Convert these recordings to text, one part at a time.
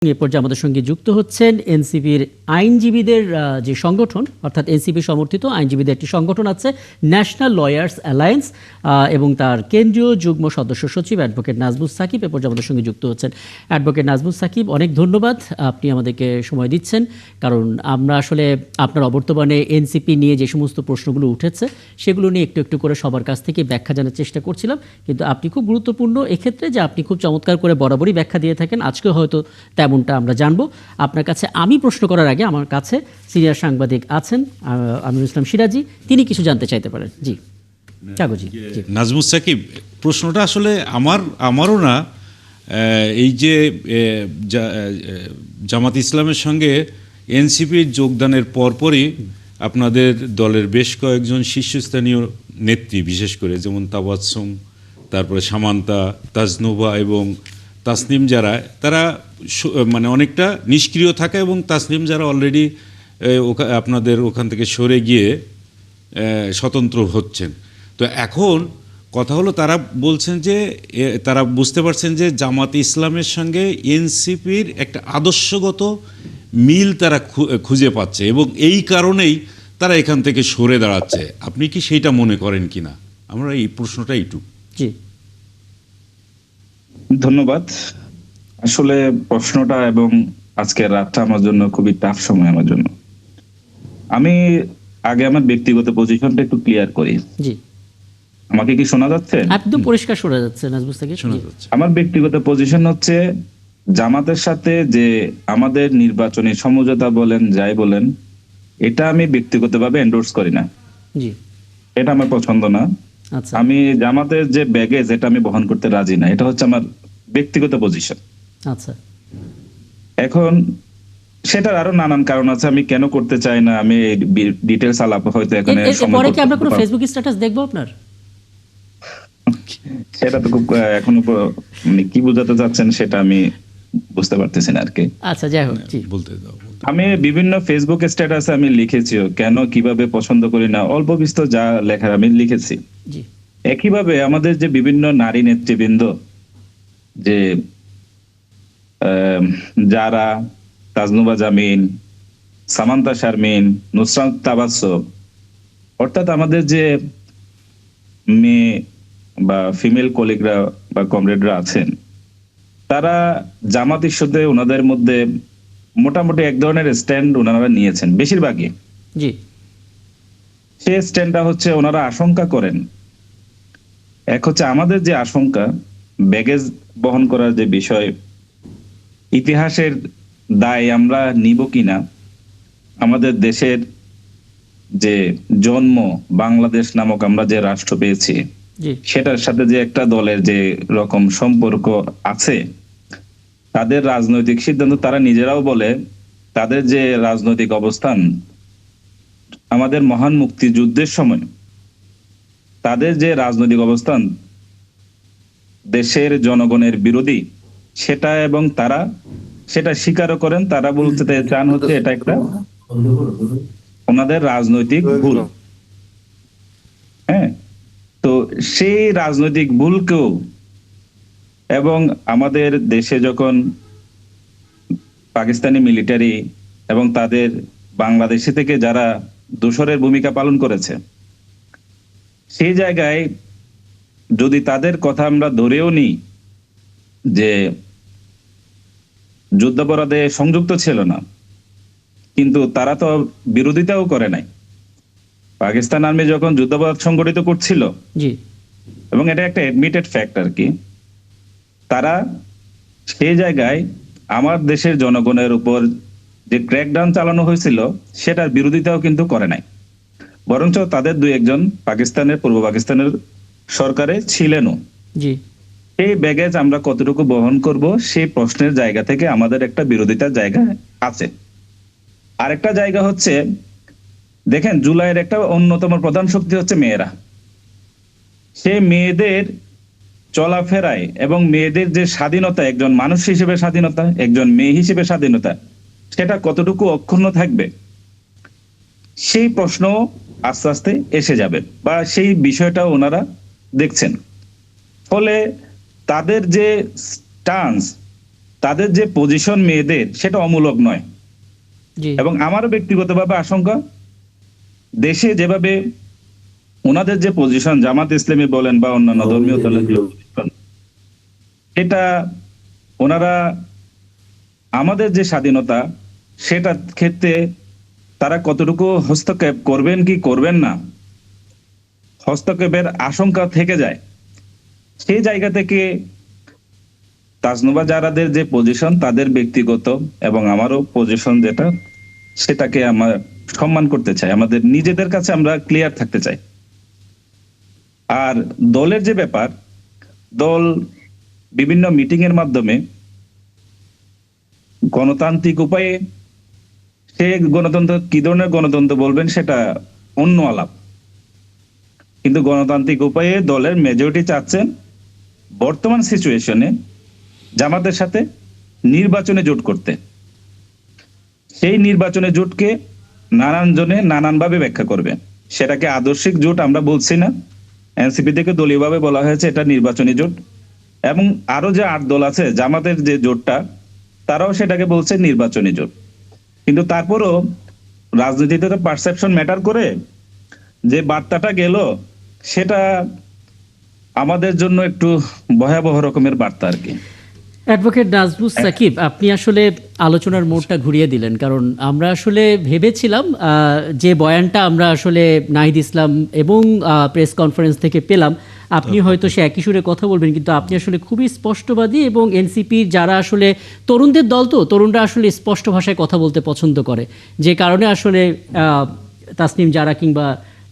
এ পর্যায়ে আমাদের সঙ্গে যুক্ত হচ্ছেন এনসিপির আইনজীবীদের যে সংগঠন, অর্থাৎ এনসিপি সমর্থিত আইনজীবীদের একটি সংগঠন আছে ন্যাশনাল লয়ার্স অ্যালায়েন্স, এবং তার কেন্দ্রীয় যুগ্ম সদস্য সচিব অ্যাডভোকেট নাজমুস সাকিব এ পর্যায়ে আমাদের সঙ্গে যুক্ত হচ্ছেন। অ্যাডভোকেট নাজমুস সাকিব, অনেক ধন্যবাদ, আপনি আমাদেরকে সময় দিচ্ছেন। কারণ আমরা আসলে আপনার অবর্তমানে এনসিপি নিয়ে যে সমস্ত প্রশ্নগুলো উঠেছে সেগুলো নিয়ে একটু একটু করে সবার কাছ থেকে ব্যাখ্যা জানার চেষ্টা করছিলাম, কিন্তু আপনি খুব গুরুত্বপূর্ণ এক্ষেত্রে যে আপনি খুব চমৎকার করে বরাবরই ব্যাখ্যা দিয়ে থাকেন, আজকে হয়তো তেমনটা আমরা জানবো। আপনার কাছে আমি প্রশ্ন করার আগে আমার কাছে সিনিয়র সাংবাদিক আছেন আমিনুল ইসলাম সিরাজি, তিনি কিছু জানতে চাইতে পারেন। জি কাগজি। নাজমুস সাকিব, প্রশ্নটা আসলে আমারও না। এই যে জামাত ইসলামের সঙ্গে এনসিপির যোগদানের পরপরই আপনাদের দলের বেশ কয়েকজন শীর্ষস্থানীয় নেত্রী, বিশেষ করে যেমন তাবাসসুম, তারপরে সামান্তা, তাজনুভা এবং তাসনিম, যারা তারা মানে অনেকটা নিষ্ক্রিয় থাকে, এবং তাসনিম যারা অলরেডি আপনাদের ওখান থেকে সরে গিয়ে স্বতন্ত্র হচ্ছেন। তো এখন কথা হলো, তারা বলছেন যে তারা বুঝতে পারছেন যে জামাত ইসলামের সঙ্গে এনসিপির একটা আদর্শগত মিল তারা খুঁজে পাচ্ছে, এবং এই কারণেই তারা এখান থেকে সরে দাঁড়াচ্ছে। আপনি কি সেইটা মনে করেন কিনা? আমরা এই প্রশ্নটা একটু। জি ধন্যবাদ। আসলে প্রশ্নটা এবং আজকের রাতটা আমার জন্য খুবই টাফ সময় আমার জন্য। আমি আগে আমার ব্যক্তিগত পজিশনটা একটু ক্লিয়ার করি। জি, আমাকে কি শোনা যাচ্ছে? একদম পরিষ্কার শোনা যাচ্ছে নাজমুস সাকিব। শোনা যাচ্ছে। আমার ব্যক্তিগত পজিশন হচ্ছে, জামাতের সাথে যে আমাদের নির্বাচনী সমঝোতা বলেন, যাই বলেন, এটা আমি ব্যক্তিগতভাবে এন্ডোর্স করি না। জি, এটা আমার পছন্দ না। আচ্ছা, আমি জামাতের যে ব্যাগেজ, এটা আমি বহন করতে রাজি না। এটা হচ্ছে আমার ব্যক্তিগত পজিশন। আচ্ছা, এখন সেটার আরো নানান কারণ আছে, আমি কেন করতে চাই না, আমি ডিটেলস আলাপ হয়তো এখানে পরে কি আমরা কোনো ফেসবুক স্ট্যাটাস দেখবো আপনার? সেটা তো খুব এখনো মানে কি বোঝাতে চাচ্ছেন সেটা আমি বুঝতে পারতেছি না আর কি। আচ্ছা, যাই হোক, জি বলতে দাও। আমি বিভিন্ন ফেসবুক স্ট্যাটাসে আমি লিখেছিও কেন কিভাবে পছন্দ করি না, অল্প বিস্তর যা লেখার আমি লিখেছি। জি একইভাবে আমাদের যে বিভিন্ন নারী নেতৃবৃন্দ, যে যারা তাজনুবা জামিন, সামান্তা শারমিন, নুসরাত তাবাসসুম, অর্থাৎ আমাদের যে মেয়ে বা ফিমেল কলিগরা বা কমরেডরা আছেন, তারা জামাত ইস্যুতে ওনাদের মধ্যে মোটামুটি এক ধরনের স্ট্যান্ড ওনারা নিয়েছেন বেশিরভাগই। জি সে স্ট্যান্ডটা হচ্ছে, ওনারা আশঙ্কা করেন, এক হচ্ছে আমাদের যে আশঙ্কা, ব্যাগেজ বহন করার যে বিষয়, ইতিহাসের দায় আমরা নিব কিনা, আমাদের দেশের যে জন্ম, বাংলাদেশ নামক আমরা যে রাষ্ট্র পেয়েছি, জি সেটার সাথে যে একটা দলের যে রকম সম্পর্ক আছে, তাদের রাজনৈতিক সিদ্ধান্ত, তারা নিজেরাও বলে তাদের যে রাজনৈতিক অবস্থান, আমাদের মহান মুক্তিযুদ্ধের সময় তাদের যে রাজনৈতিক অবস্থান দেশের জনগণের বিরোধী, সেটা এবং তারা সেটা স্বীকারও করেন। তারা বলতে চান হচ্ছে এটা একটা ওনাদের রাজনৈতিক ভুল। হ্যাঁ, তো সেই রাজনৈতিক ভুলকেও, এবং আমাদের দেশে যখন পাকিস্তানি মিলিটারি এবং তাদের বাংলাদেশে থেকে যারা দোসরের ভূমিকা পালন করেছে, সেই জায়গায় যদি তাদের কথা আমরা ধরেও নিই যে যুদ্ধাপরাধে সংযুক্ত ছিল না, কিন্তু তারা তো বিরোধিতাও করে নাই। পাকিস্তান আর্মি যখন যুদ্ধাপরাধ সংগঠিত করছিল, জি এবং এটা একটা অ্যাডমিটেড ফ্যাক্ট আর কি, তারা সেই জায়গায় আমার দেশের জনগণের উপর যে ক্র্যাকডাউন চালানো হয়েছিল সেটার বিরোধিতাও কিন্তু করে নাই, বরঞ্চ তাদের দুই একজন পাকিস্তানের, পূর্ব পাকিস্তানের সরকারে ছিলেনও। জি এই ব্যাগেজ আমরা কতটুকু বহন করব, সেই প্রশ্নের জায়গা থেকে আমাদের একটা বিরোধিতার জায়গা আছে। আরেকটা জায়গা হচ্ছে, দেখেন জুলাইয়ের একটা অন্যতম প্রধান শক্তি হচ্ছে মেয়েরা। সে মেয়েদের চলাফেরায় এবং মেয়েদের যে স্বাধীনতা, একজন মানুষ হিসেবে স্বাধীনতা, একজন মেয়ে হিসেবে স্বাধীনতা, সেটা কতটুকু অক্ষুণ্ণ থাকবে, সেই প্রশ্ন আস্তে আস্তে এসে যাবে, বা সেই বিষয়টা ওনারা দেখছেন। ফলে তাদের যে স্টান্স, তাদের যে পজিশন মেয়েদের সেটা অমূলক নয়। জি এবং আমারও ব্যক্তিগতভাবে আশঙ্কা, দেশে যেভাবে ওনাদের যে পজিশন, জামাত ইসলামী বলেন বা অন্যান্য ধর্মীয় দলের যে position, এটা ওনারা আমাদের যে স্বাধীনতা সেটা ক্ষেত্রে তারা কতটুকু হস্তক্ষেপ করবেন কি করবেন না, হস্তক্ষেপের আশঙ্কা থেকে যায়। সেই জায়গা থেকে তাজনুবা জারাদের যে পজিশন, তাদের ব্যক্তিগত এবং আমারও পজিশন যেটা, সেটাকে আমরা সম্মান করতে চাই, আমাদের নিজেদের কাছে আমরা ক্লিয়ার থাকতে চাই। আর দলের যে ব্যাপার, দল বিভিন্ন মিটিং এর মাধ্যমে গণতান্ত্রিক উপায়ে, সে গণতন্ত্র কি ধরনের গণতন্ত্র বলবেন সেটা অন্য আলাপ, কিন্তু গণতান্ত্রিক উপায়ে দলের মেজরিটি চাচ্ছেন বর্তমান সিচুয়েশনে জামাতের সাথে নির্বাচনে জোট করতে। সেই নির্বাচনে জোটকে নানান জনে নানানভাবে ব্যাখ্যা করবে। সেটাকে আদর্শিক জোট আমরা বলছি না, এনসিপি থেকে দলীয়ভাবে বলা হয়েছে এটা নির্বাচনী জোট। এবং আরো যে 8 দল আছে জামাতের যে জোটটা, তারাও সেটাকে বলছে নির্বাচনী জোট। কিন্তু তারপরও রাজনীতিতে তো পারসেপশন ম্যাটার করে। যে বার্তাটা গেল সেটা আমাদের জন্য একটু ভয়াবহ রকমের বার্তা আর কি। অ্যাডভোকেট নাজমুস সাকিব, আপনি আসলে আলোচনার মোড়টা ঘুরিয়ে দিলেন, কারণ আমরা আসলে ভেবেছিলাম যে বয়ানটা আমরা আসলে নাহিদ ইসলাম এবং প্রেস কনফারেন্স থেকে পেলাম, আপনি হয়তো সে একই সুরে কথা বলবেন, কিন্তু আপনি আসলে খুবই স্পষ্টবাদী এবং এনসিপির যারা আসলে তরুণদের দল, তো তরুণরা আসলে স্পষ্ট ভাষায় কথা বলতে পছন্দ করে, যে কারণে আসলে তাসনিম জারা কিংবা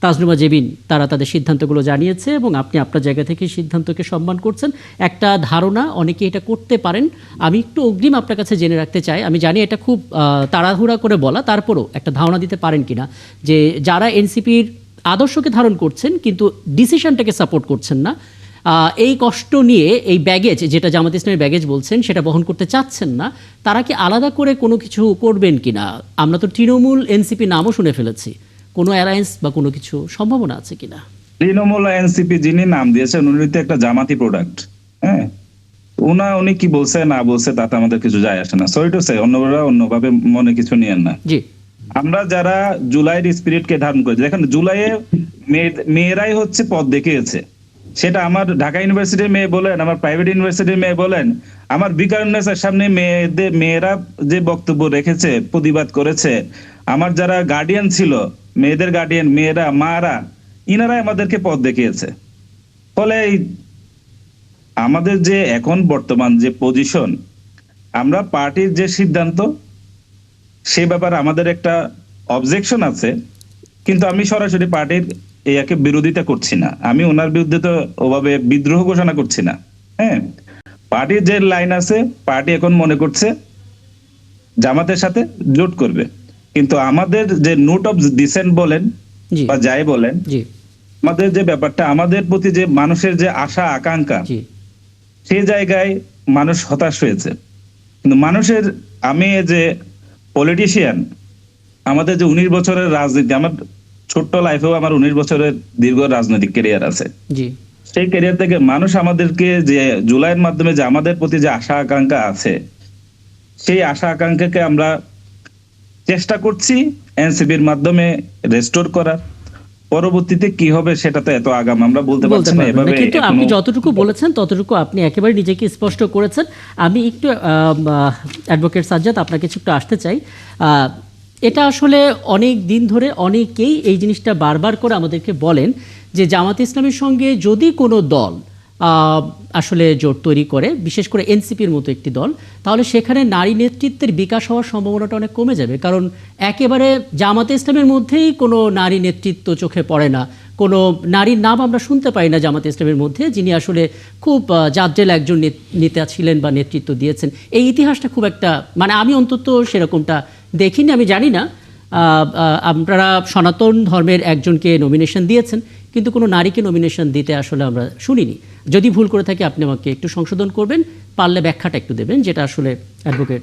তাজনুমা জেবিন তারা তাদের সিদ্ধান্তগুলো জানিয়েছে এবং আপনি আপনার জায়গা থেকে সিদ্ধান্তকে সম্মান করছেন। একটা ধারণা, অনেকে এটা করতে পারেন, আমি একটু অগ্রিম আপনার কাছে জেনে রাখতে চাই, আমি জানি এটা খুব তাড়াহুড়া করে বলা, তারপরও একটা ধারণা দিতে পারেন কিনা যে যারা এনসিপির আদর্শকে ধারণ করছেন কিন্তু ডিসিশনটাকে সাপোর্ট করছেন না, এই কষ্ট নিয়ে এই ব্যাগেজ, যেটা জামাত ইসলামের ব্যাগেজ বলছেন, সেটা বহন করতে চাচ্ছেন না, তারা কি আলাদা করে কোনো কিছু করবেন কিনা? আমরা তো তৃণমূল এনসিপি নামও শুনে ফেলেছি, কোনো অ্যালায়েন্স বা কোনো কিছু সম্ভাবনা আছে কিনা? তৃণমূল এনসিপি যিনি নাম দিয়েছেন উনি তো একটা জামাতি প্রোডাক্ট। হ্যাঁ, উনি কি বলছে না বলছে তাতে আমাদের কিছু যায় আসে না। সরি টু সে, অন্যরা অন্যভাবে মনে কিছু নিয়েন না। জি, আমরা যারা জুলাইয়ের স্পিরিটকে ধারণ করেছি, দেখেন জুলাইয়ে মেয়েরাই হচ্ছে পথ দেখিয়েছে। সেটা আমার ঢাকা ইউনিভার্সিটির মেয়ে বলেন, আমার প্রাইভেট ইউনিভার্সিটির মেয়ে বলেন, আমার বিকারুন্নেসার সামনে মেয়েরা যে বক্তব্য রেখেছে, প্রতিবাদ করেছে, আমার যারা গার্ডিয়ান ছিল, মেয়েদের গার্ডিয়ান, মেয়েরা, মারা, ইনারাই আমাদেরকে পথ দেখিয়েছে। ফলে আমাদের যে এখন বর্তমান যে পজিশন, আমরা পার্টির যে সিদ্ধান্ত, সে ব্যাপারে আমাদের একটা অবজেকশন আছে, কিন্তু আমি সরাসরি পার্টির একে বিরোধিতা করছি না, আমি ওনার বিরুদ্ধে তো ওভাবে বিদ্রোহ ঘোষণা করছি না। হ্যাঁ, পার্টির যে লাইন আছে, পার্টি এখন মনে করছে জামাতের সাথে জোট করবে, কিন্তু আমাদের যে নোট অফ ডিসেন্ট বলেন জি, বা যাই বলেন, জি, আমাদের যে ব্যাপারটা, আমাদের প্রতি যে মানুষের যে আশা আকাঙ্ক্ষা, জি, সেই জায়গায় মানুষ হতাশ হয়েছে। কিন্তু মানুষের, আমি যে পলিটিশিয়ান, আমাদের যে 19 বছরের রাজনীতি, আমার ছোট্ট লাইফেও আমার 19 বছরের দীর্ঘ রাজনৈতিক ক্যারিয়ার আছে। জি, সেই ক্যারিয়ার থেকে মানুষ আমাদেরকে যে জুলাইয়ের মাধ্যমে যে আমাদের প্রতি যে আশা আকাঙ্ক্ষা আছে, সেই আশা আকাঙ্ক্ষাকে আমরা চেষ্টা করছি এনসিপির মাধ্যমে রেস্টোর করার। পরবর্তীতে কি হবে সেটা তো এত আগাম আমরা বলতে পারছি না। পারবেন না, এভাবে কিন্তু আপনি এখনো যতটুকু বলেছেন ততটুকু আপনি একেবারে নিজেকে স্পষ্ট করেছেন। আমি একটু অ্যাডভোকেট সাজ্জাদ আপনার কিছু একটু আসতে চাই। এটা আসলে অনেক দিন ধরে অনেকেই এই জিনিসটা বারবার করে আমাদেরকে বলেন যে জামাত ইসলামের সঙ্গে যদি কোনো দল আসলে জোট তৈরি করে, বিশেষ করে এনসিপির মতো একটি দল, তাহলে সেখানে নারী নেতৃত্বের বিকাশ হওয়ার সম্ভাবনাটা অনেক কমে যাবে, কারণ একেবারে জামাতে ইসলামের মধ্যেই কোনো নারী নেতৃত্ব চোখে পড়ে না, কোনো নারীর নাম আমরা শুনতে পাই না জামাতে ইসলামের মধ্যে যিনি আসলে খুব জাদ্রেল একজন নেতা ছিলেন বা নেতৃত্ব দিয়েছেন। এই ইতিহাসটা খুব একটা, মানে আমি অন্তত সেরকমটা দেখিনি। আমি জানি না আপনারা সনাতন ধর্মের একজনকে নমিনেশন দিয়েছেন, কিন্তু কোনো নারীকে নমিনেশন দিতে আসলে আমরা শুনিনি। যদি ভুল করে থাকি আপনি আমাকে একটু সংশোধন করবেন, পারলে ব্যাখ্যাটা একটু দেবেন, যেটা আসলে অ্যাডভোকেট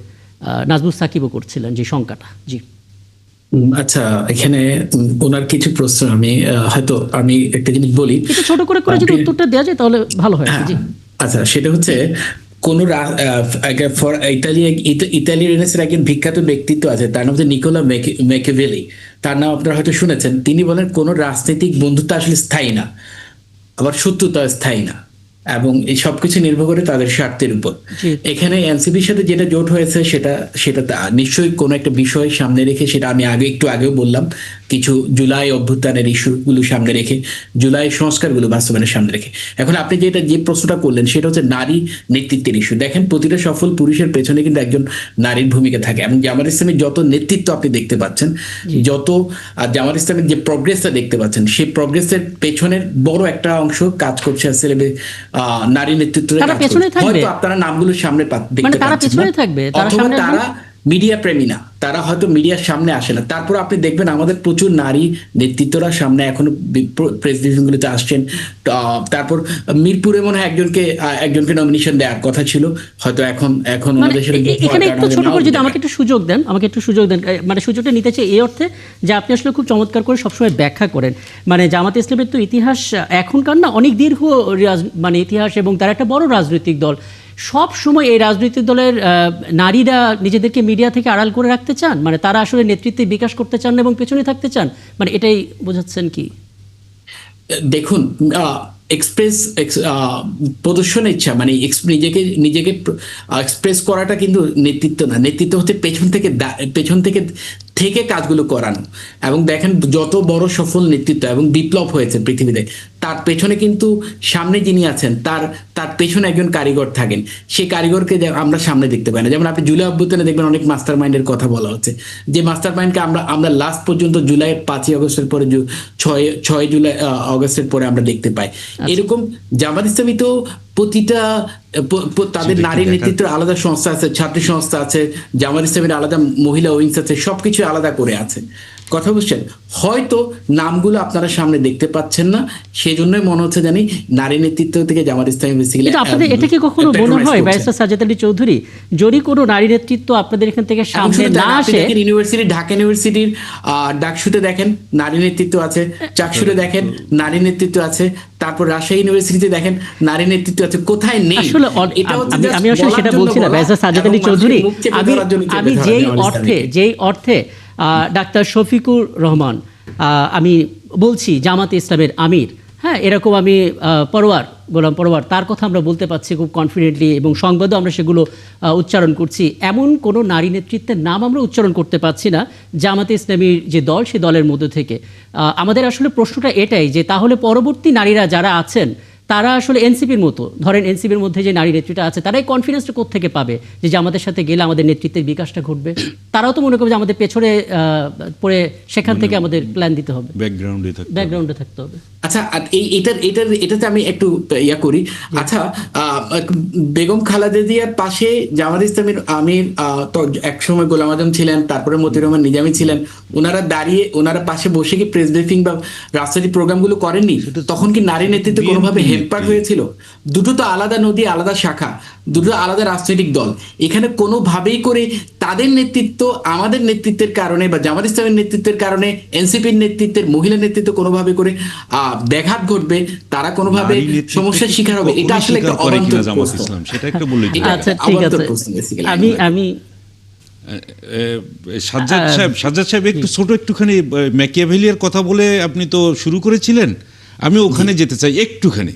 নাজমুস সাকিবও করছিলেন যে শঙ্কাটা। জি, আচ্ছা, এখানে ওনার কিছু প্রশ্ন আমি হয়তো আমি একটা জিনিস বলি, একটু ছোট করে যদি উত্তরটা দেওয়া যায় তাহলে ভালো হয়। হ্যাঁ, জি, আচ্ছা, সেটা হচ্ছে কোন ইতালির রেনেসাঁর একজন বিখ্যাত ব্যক্তিত্ব আছে, তার নাম হচ্ছে নিকোলা ম্যাকিয়াভেলি। তার নাম আপনারা হয়তো শুনেছেন। তিনি বলেন কোন রাজনৈতিক বন্ধুত্ব আসলে স্থায়ী না, আবার শত্রুতা স্থায়ী না, এবং এই সবকিছু নির্ভর করে তাদের স্বার্থের উপর। জি। এখানে এনসিপির সাথে যেটা জোট হয়েছে সেটা নিশ্চয়ই কোনো একটা বিষয় সামনে রেখে, সেটা আমি একটু আগেও বললাম, কিছু জুলাই অভ্যুত্থানের ইস্যুগুলো সামনে রেখে, জুলাই সংস্কারগুলো বাস্তবায়নের সামনে রেখে। এখন আপনি যে প্রশ্নটা করলেন সেটা হচ্ছে নারী নেতৃত্বের ইস্যু। দেখেন, প্রতিটা সফল পুরুষের পেছনে কিন্তু একজন নারীর ভূমিকা থাকে, এবং জামাত ইসলামের যত নেতৃত্ব আপনি দেখতে পাচ্ছেন, যত জামাত ইসলামের যে প্রগ্রেসটা দেখতে পাচ্ছেন, সেই প্রগ্রেসের পেছনের বড় একটা অংশ কাজ করছে আসলে নারী নেতৃত্বের তারা কাজ পেছনে করছে। থাকবে? হয়তো আপনারা নামগুলো সামনে মানে দেখতে তারা পাচ্ছেন পেছনে না, থাকবে, তারা অথবা সামনে আসবে তারা না? মিডিয়া প্রেমী না, তারা হয়তো মিডিয়ার সামনে আসে না। তারপর আপনি দেখবেন আমাদের প্রচুর নারী নেতৃত্বরা সামনে এখনো প্রেস ব্রিফিংগুলোতে আসছেন। তারপর মিরপুরে মনে হয় একজনকে নমিনেশন দেওয়ার কথা ছিল, হয়তো এখন মানে ওনাদের সাথে এখানে একটু ছোট করে যদি আমাকে একটু সুযোগ দেন, মানে সুযোগটা নিতে চাই এই অর্থে যে আপনি আসলে খুব চমৎকার করে সবসময় ব্যাখ্যা করেন। মানে জামাত ইসলামের তো ইতিহাস এখনকার না, অনেক দীর্ঘ মানে ইতিহাস, এবং তার একটা বড় রাজনৈতিক দল। সব সময় এই রাজনৈতিক দলের নারীরা নিজেদেরকে মিডিয়া থেকে আড়াল করে রাখতে চান, মানে তারা আসলে নেতৃত্বে বিকাশ করতে চান না এবং পেছনে থাকতে চান, মানে এটাই বোঝাচ্ছেন কি? দেখুন, এক্সপ্রেস প্রদর্শনের ইচ্ছা, মানে নিজেকে এক্সপ্রেস করাটা কিন্তু নেতৃত্ব না। নেতৃত্ব হচ্ছে পেছন থেকে কাজগুলো করানো। এবং দেখেন, যত বড় সফল নেতৃত্ব এবং বিপ্লব হয়েছে পৃথিবীতে, তার পেছনে কিন্তু সামনে যিনি আছেন তার পেছনে একজন কারিগর থাকেন। সেই কারিগরকে আমরা সামনে দেখতে পাই না। যেমন আপনি জুলাই অভ্যুত্থানে দেখবেন অনেক মাস্টার মাইন্ডের কথা বলা হচ্ছে, যে মাস্টার মাইন্ডকে আমরা লাস্ট পর্যন্ত জুলাইয়ের 5ই আগস্টের পরে 6 জুলাই আগস্টের পরে আমরা দেখতে পাই। এরকম জামাত ইসলামী তো প্রতিটা তাদের নারী নেতৃত্বের আলাদা সংস্থা আছে, ছাত্রী সংস্থা আছে, জামাত ইসলামের আলাদা মহিলা উইংস আছে, সবকিছু আলাদা করে আছে। কথা বুঝছেন? হয়তো নামগুলো আপনারা সামনে দেখতে পাচ্ছেন না, সেই জন্যই মনে হচ্ছে জানি নারী নেতৃত্ব থেকে জামাত ইসলামী বেসিক্যালি। কিন্তু আপনাদের এটা কি কখনো মনে হয় ব্যারিস্টার সাজ্জাদ আলী চৌধুরী, যদি কোনো নারী নেতৃত্ব আপনাদের এখান থেকে সামনে না আসে? ঢাকা ইউনিভার্সিটির ডাকসুতে দেখেন নারী নেতৃত্ব আছে, চাকসুতে দেখেন নারী নেতৃত্ব আছে, তারপর রাজশাহী ইউনিভার্সিটিতে দেখেন নারী নেতৃত্ব আছে। কোথায় নেই? আসলে আমি আসলে সেটা বলছি না ব্যারিস্টার সাজ্জাদ আলী চৌধুরী, আমি যেই অর্থে ডাক্তার শফিকুর রহমান, আমি বলছি জামাত ইসলামের আমির, হ্যাঁ, এরকম আমি গোলাম পরোয়ার, তার কথা আমরা বলতে পারছি খুব কনফিডেন্টলি, এবং সংবাদও আমরা সেগুলো উচ্চারণ করছি। এমন কোনো নারী নেতৃত্বের নাম আমরা উচ্চারণ করতে পারছি না জামাতে ইসলামীর যে দল, সেই দলের মধ্য থেকে। আমাদের আসলে প্রশ্নটা এটাই যে তাহলে পরবর্তী নারীরা যারা আছেন, তারা আসলে এনসিপির মতো, ধরেন এনসিপির মধ্যে যে নারী নেতৃত্ব আছে, তারা এই কনফিডেন্সটা কোত্থেকে পাবে যে আমাদের সাথে গেলে আমাদের নেতৃত্বের বিকাশটা ঘটবে? তারাও তো মনে করবে যে আমাদের পেছনে পড়ে সেখান থেকে আমাদের প্ল্যান দিতে হবে, ব্যাকগ্রাউন্ডে থাকতে হবে। আচ্ছা, এটাতে আমি একটু ইয়া করি। আচ্ছা, বেগম খালেদা জিয়ার পাশে জামাত ইসলামের আমির তো একসময় গোলাম আজম ছিলেন, তারপরে মতিউর রহমান নিজামী ছিলেন। ওনারা পাশে বসে কি প্রেস ব্রিফিং বা রাজনৈতিক প্রোগ্রামগুলো করেননি? তখন কি নারী নেতৃত্ব কোনোভাবে হেল্পার হয়েছিল? দুটো তো আলাদা নদী, আলাদা শাখা, দুটো আলাদা রাজনৈতিক দল। এখানে কোনোভাবেই করে তাদের নেতৃত্ব আমাদের নেতৃত্বের কারণে বা জামাত ইসলামের নেতৃত্বের কারণে এনসিপির নেতৃত্বের মহিলা নেতৃত্ব কোনোভাবে করে ব্যাঘাত ঘটবে, তারা কোনোভাবে সমস্যার শিকার হবে, এটা আসলে একটা অবান্তর প্রশ্ন। সেটা একটু বলে দিন। আচ্ছা, ঠিক আছে, আমি সাজ্জাদ সাহেব একটু ছোট একটুখানি ম্যাকিয়াভেলির কথা বলে আপনি তো শুরু করেছিলেন, আমি ওখানে যেতে চাই একটুখানি।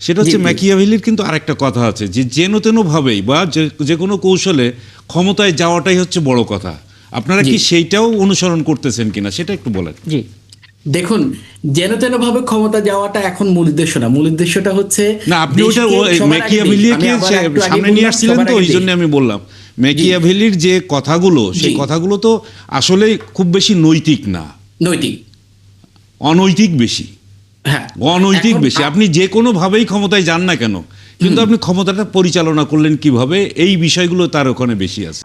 সেটা হচ্ছে ম্যাকিয়াভেলির কিন্তু আরেকটা কথা আছে যে যেন তেন ভাবেই বা যে কোনো কৌশলে ক্ষমতায় যাওয়াটাই হচ্ছে বড় কথা। আপনারা কি সেইটাও অনুসরণ করতেছেন কিনা সেটা একটু বলেন। জি, দেখুন, যেন তেন ভাবে ক্ষমতা যাওয়াটা এখন মূল উদ্দেশ্য না। মূল উদ্দেশ্যটা হচ্ছে না, আপনি ওটা ম্যাকিয়াভেলিকে সামনে নিয়ে আসছিলেন, তো ওই জন্য আমি বললাম ম্যাকিয়াভেলির যে কথাগুলো, সেই কথাগুলো তো আসলে খুব বেশি নৈতিক না, অনৈতিক বেশি। হ্যাঁ, অনৈতিক বেশি। আপনি যে কোনো ভাবেই ক্ষমতায় যান না কেন, কিন্তু আপনি ক্ষমতাটা পরিচালনা করলেন কিভাবে, এই বিষয়গুলো তার ওখানে বেশি আছে।